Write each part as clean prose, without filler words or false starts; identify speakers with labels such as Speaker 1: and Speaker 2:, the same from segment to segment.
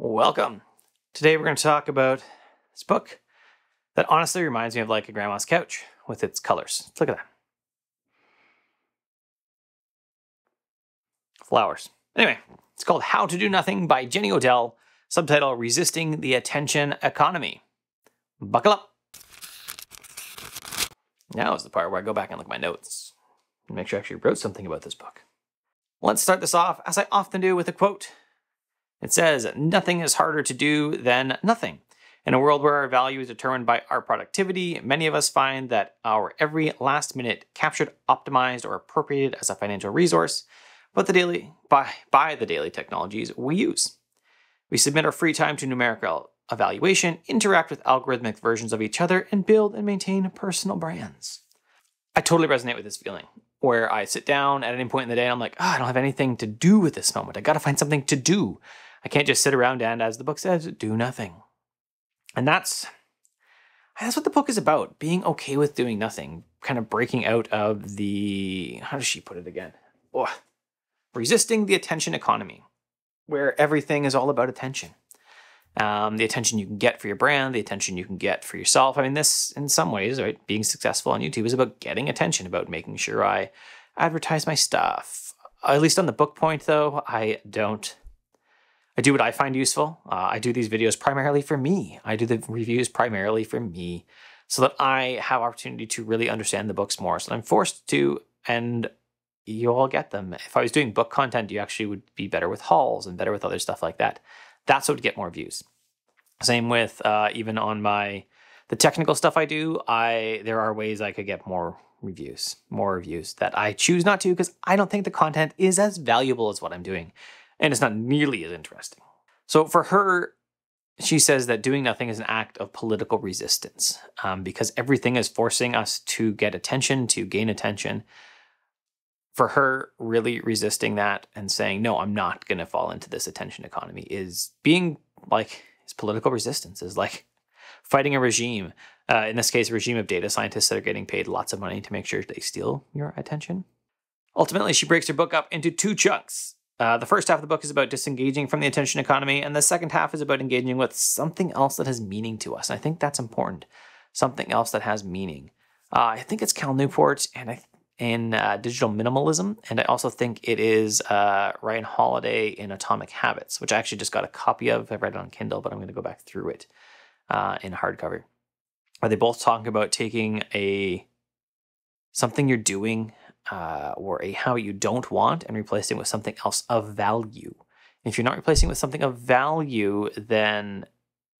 Speaker 1: Welcome. Today we're going to talk about this book that honestly reminds me of like a grandma's couch with its colors. Look at that. Flowers. Anyway, it's called How to Do Nothing by Jenny Odell, subtitle Resisting the Attention Economy. Buckle up. Now is the part where I go back and look at my notes and make sure I actually wrote something about this book. Let's start this off, as I often do, with a quote. It says, "Nothing is harder to do than nothing. In a world where our value is determined by our productivity, many of us find that our every last minute captured, optimized, or appropriated as a financial resource by the daily technologies we use. We submit our free time to numerical evaluation, interact with algorithmic versions of each other, and build and maintain personal brands." I totally resonate with this feeling, where I sit down at any point in the day and I'm like, I don't have anything to do with this moment. I got to find something to do. I can't just sit around and, as the book says, do nothing. And that's what the book is about, being okay with doing nothing, kind of breaking out of the, how does she put it again? Resisting the attention economy, where everything is all about attention. The attention you can get for your brand, the attention you can get for yourself. I mean, this, in some ways, right, being successful on YouTube is about getting attention, about making sure I advertise my stuff. At least on the book point, though, I do what I find useful. I do these videos primarily for me. I do the reviews primarily for me so that I have opportunity to really understand the books more. So I'm forced to, and you all get them. If I was doing book content, you actually would be better with hauls and better with other stuff like that. That's what would get more views. Same with even on the technical stuff I do, there are ways I could get more reviews that I choose not to because I don't think the content is as valuable as what I'm doing. And it's not nearly as interesting. So for her, she says that doing nothing is an act of political resistance because everything is forcing us to get attention, to gain attention. For her, really resisting that and saying, no, I'm not going to fall into this attention economy is political resistance, is like fighting a regime. In this case, a regime of data scientists that are getting paid lots of money to make sure they steal your attention. Ultimately, she breaks her book up into two chunks. The first half of the book is about disengaging from the attention economy, and the second half is about engaging with something else that has meaning to us. And I think that's important. Something else that has meaning. I think it's Cal Newport in Digital Minimalism, and I also think it is Ryan Holiday in Atomic Habits, which I actually just got a copy of. I read it on Kindle, but I'm going to go back through it in hardcover. Are they both talking about taking something you're doing or a habit you don't want and replacing it with something else of value? And if you're not replacing it with something of value, then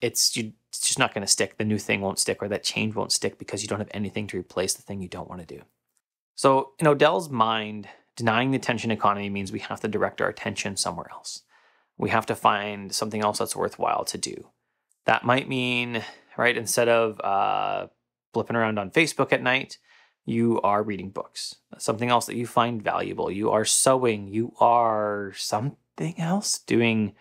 Speaker 1: it's just not going to stick. The new thing won't stick, or that change won't stick because you don't have anything to replace the thing you don't want to do. So in Odell's mind, denying the attention economy means we have to direct our attention somewhere else. We have to find something else that's worthwhile to do. That might mean, right, instead of flipping around on Facebook at night, you are reading books. Something else that you find valuable. You are sewing. You are something else doing,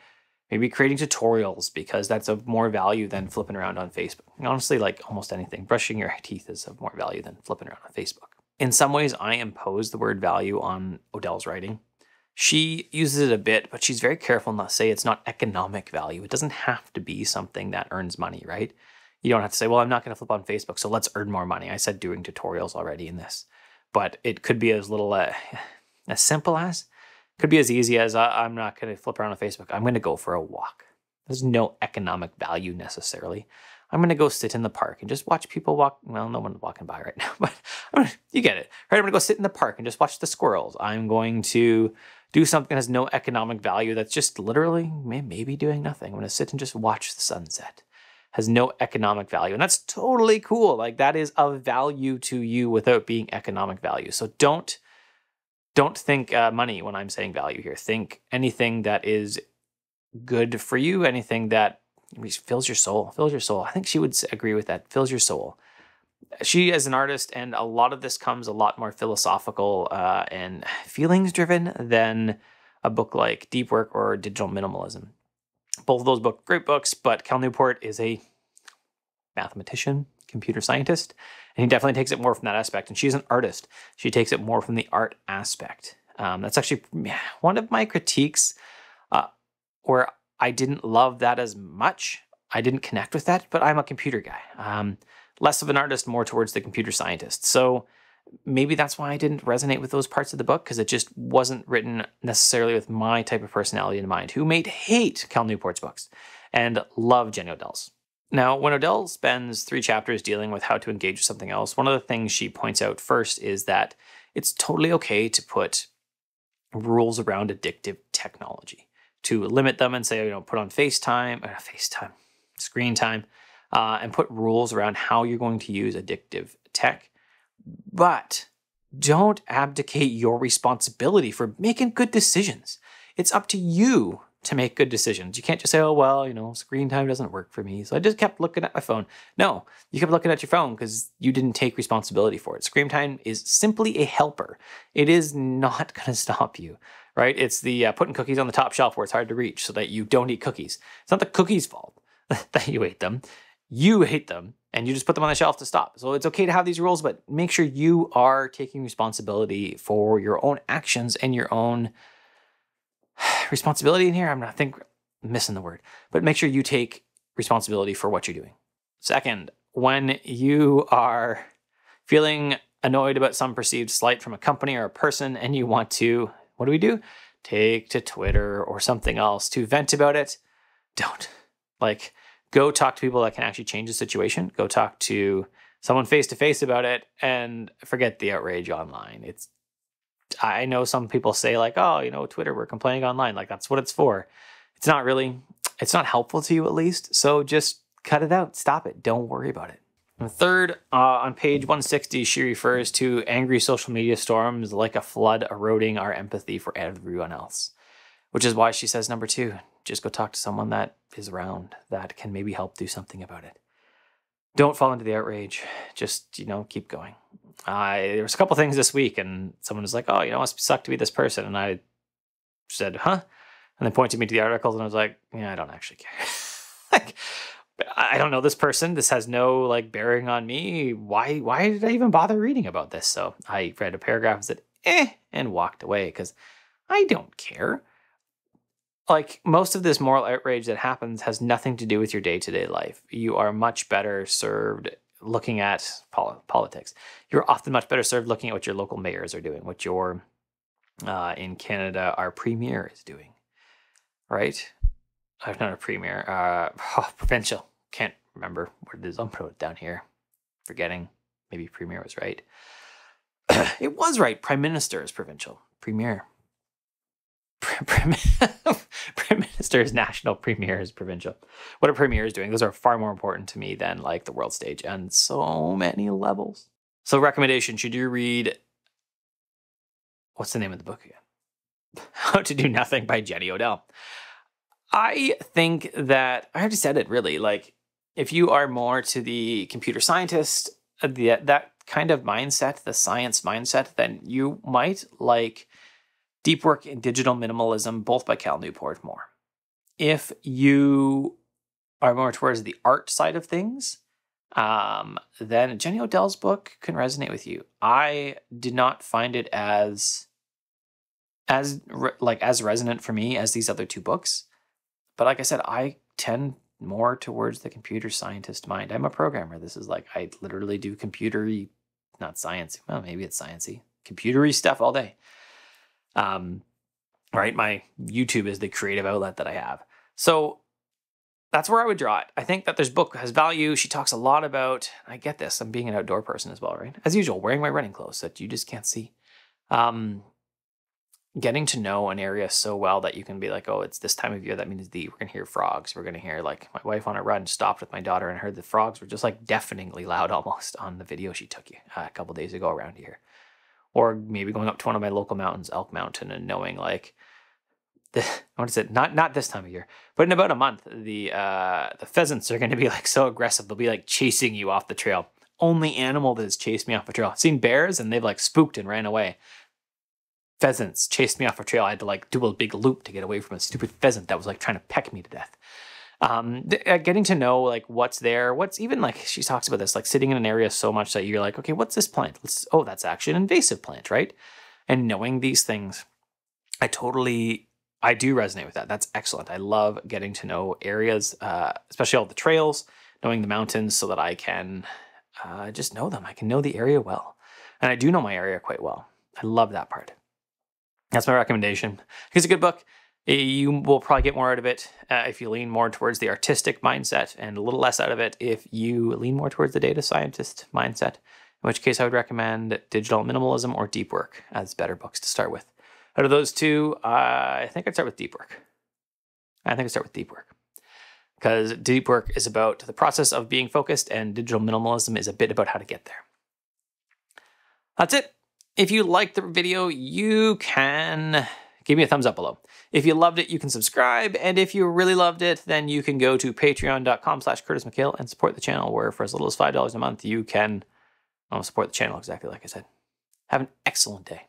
Speaker 1: maybe creating tutorials, because that's of more value than flipping around on Facebook. And honestly, like almost anything, brushing your teeth is of more value than flipping around on Facebook. In some ways, I impose the word value on Odell's writing. She uses it a bit, but she's very careful not to say it's not economic value. It doesn't have to be something that earns money, right? You don't have to say, well, I'm not going to flip on Facebook, so let's earn more money. I said doing tutorials already in this. But it could be as little, as simple as, could be as easy as, I'm not going to flip around on Facebook. I'm going to go for a walk. There's no economic value necessarily. I'm going to go sit in the park and just watch people walk. Well, no one's walking by right now, but you get it. Right? I'm going to go sit in the park and just watch the squirrels. I'm going to do something that has no economic value that's just literally maybe doing nothing. I'm going to sit and just watch the sunset. Has no economic value. And that's totally cool. Like, that is of value to you without being economic value. So don't think money when I'm saying value here. Think anything that is good for you, anything that fills your soul. I think she would agree with that. Fills your soul. She is an artist, and a lot of this comes a lot more philosophical and feelings driven than a book like Deep Work or Digital Minimalism. Both of those books, great books, but Cal Newport is a mathematician, computer scientist, and he definitely takes it more from that aspect. And she's an artist. She takes it more from the art aspect. That's actually one of my critiques where I didn't love that as much. I didn't connect with that, but I'm a computer guy. Less of an artist, more towards the computer scientist. So maybe that's why I didn't resonate with those parts of the book, because it just wasn't written necessarily with my type of personality in mind, who may hate Cal Newport's books and love Jenny Odell's. Now, when Odell spends 3 chapters dealing with how to engage with something else, one of the things she points out first is that it's totally okay to put rules around addictive technology, to limit them and say, put on screen time, and put rules around how you're going to use addictive tech. But don't abdicate your responsibility for making good decisions. It's up to you to make good decisions. You can't just say, oh, well, screen time doesn't work for me, so I just kept looking at my phone. No, you kept looking at your phone because you didn't take responsibility for it. Screen time is simply a helper. It is not going to stop you, right? It's the putting cookies on the top shelf where it's hard to reach so that you don't eat cookies. It's not the cookies' fault that you ate them. You hate them, and you just put them on the shelf to stop. So it's okay to have these rules, but make sure you are taking responsibility for your own actions and your own responsibility in here. I'm missing the word, but make sure you take responsibility for what you're doing. Second, when you are feeling annoyed about some perceived slight from a company or a person and you want to, what do? Take to Twitter or something else to vent about it. Don't. Go talk to people that can actually change the situation. Go talk to someone face to face about it and forget the outrage online. I know some people say Twitter, we're complaining online. That's what it's for. It's not really, it's not helpful to you at least. So just cut it out. Stop it. Don't worry about it. And third, on page 160, she refers to angry social media storms like a flood eroding our empathy for everyone else, which is why she says number 2, just go talk to someone that is around that can maybe help do something about it. Don't fall into the outrage. Just, keep going. There was a couple things this week and someone was like, oh, it must suck to be this person. And I said, huh? And then pointed me to the articles and I was like, yeah, I don't actually care. I don't know this person. This has no bearing on me. Why did I even bother reading about this? So I read a paragraph and said, and walked away because I don't care. Most of this moral outrage that happens has nothing to do with your day-to-day life. You are much better served looking at politics. You're often much better served looking at what your local mayors are doing, what your, in Canada, our premier is doing, right? Not a premier, provincial. Can't remember what it is. I'll put it down here. Forgetting. Maybe premier was right. It was right. Prime Minister is provincial. Premier. Prime Minister is national, premier is provincial. What a premier is doing, those are far more important to me than the world stage on so many levels. So recommendation, should you read, what's the name of the book again? How to Do Nothing by Jenny Odell. I think that, I already said it really, if you are more to the computer scientist, that kind of mindset, the science mindset, then you might like Deep Work in Digital Minimalism, both by Cal Newport, more. If you are more towards the art side of things, then Jenny Odell's book can resonate with you. I did not find it as resonant for me as these other 2 books. But like I said, I tend more towards the computer scientist mind. I'm a programmer. This is I literally do computery, not sciencey. Well, maybe it's sciencey. Computery stuff all day. Right? My YouTube is the creative outlet that I have. So that's where I would draw it. I think that this book has value. She talks a lot about, I get this, I'm being an outdoor person as well, right? As usual, wearing my running clothes that you just can't see. Getting to know an area so well that you can be like, oh, it's this time of year. That means we're going to hear frogs. We're going to hear my wife on a run stopped with my daughter and heard the frogs were just deafeningly loud almost on the video she took a couple days ago around here. Or maybe going up to one of my local mountains, Elk Mountain, and knowing what is it? Not this time of year, but in about a month, the pheasants are going to be so aggressive. They'll be chasing you off the trail. Only animal that has chased me off a trail. I've seen bears and they've spooked and ran away. Pheasants chased me off a trail. I had to do a big loop to get away from a stupid pheasant that was trying to peck me to death. Getting to know what's there, what's even she talks about this, sitting in an area so much that you're okay, what's this plant? That's actually an invasive plant, right? And knowing these things, I totally I do resonate with that. That's excellent. I love getting to know areas, especially all the trails, knowing the mountains so that I can just know them. I can know the area well. And I do know my area quite well. I love that part. That's my recommendation. It's a good book. You will probably get more out of it if you lean more towards the artistic mindset, and a little less out of it if you lean more towards the data scientist mindset, in which case I would recommend Digital Minimalism or Deep Work as better books to start with. Out of those two, I think I'd start with Deep Work. Because Deep Work is about the process of being focused, and Digital Minimalism is a bit about how to get there. That's it. If you liked the video, you can give me a thumbs up below. If you loved it, you can subscribe. And if you really loved it, then you can go to patreon.com/CurtisMcHale and support the channel, where for as little as $5 a month, you can support the channel exactly like I said. Have an excellent day.